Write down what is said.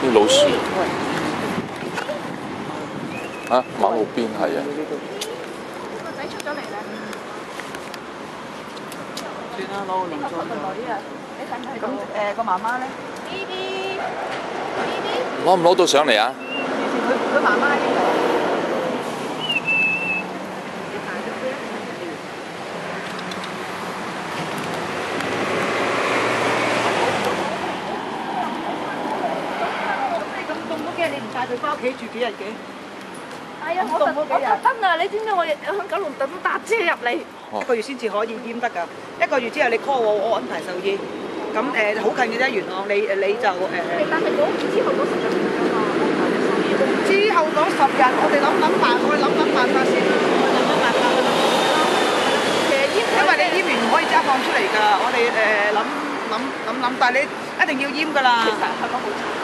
啲老鼠。啊，馬路邊係啊。個仔出咗嚟啦。算啦，攞個籠裝咗。女啊，你睇唔睇到？咁個媽媽咧？ BB，攞唔攞到上嚟啊？佢媽媽喺邊度？你唔帶佢翻屋企住幾日嘅？係啊，我特登啊！你知唔知我響九龍特登搭車入嚟？一個月先至可以閹得㗎。一個月之後你 call 我安排獸醫。咁好近嘅啫，元朗你就但係之後嗰10日㗎嘛，之後嗰10日我哋諗辦法先啦，諗辦法。其實因為你閹完唔可以即刻放出嚟㗎，我哋諗，但係你一定要閹㗎啦。其實香港好慘。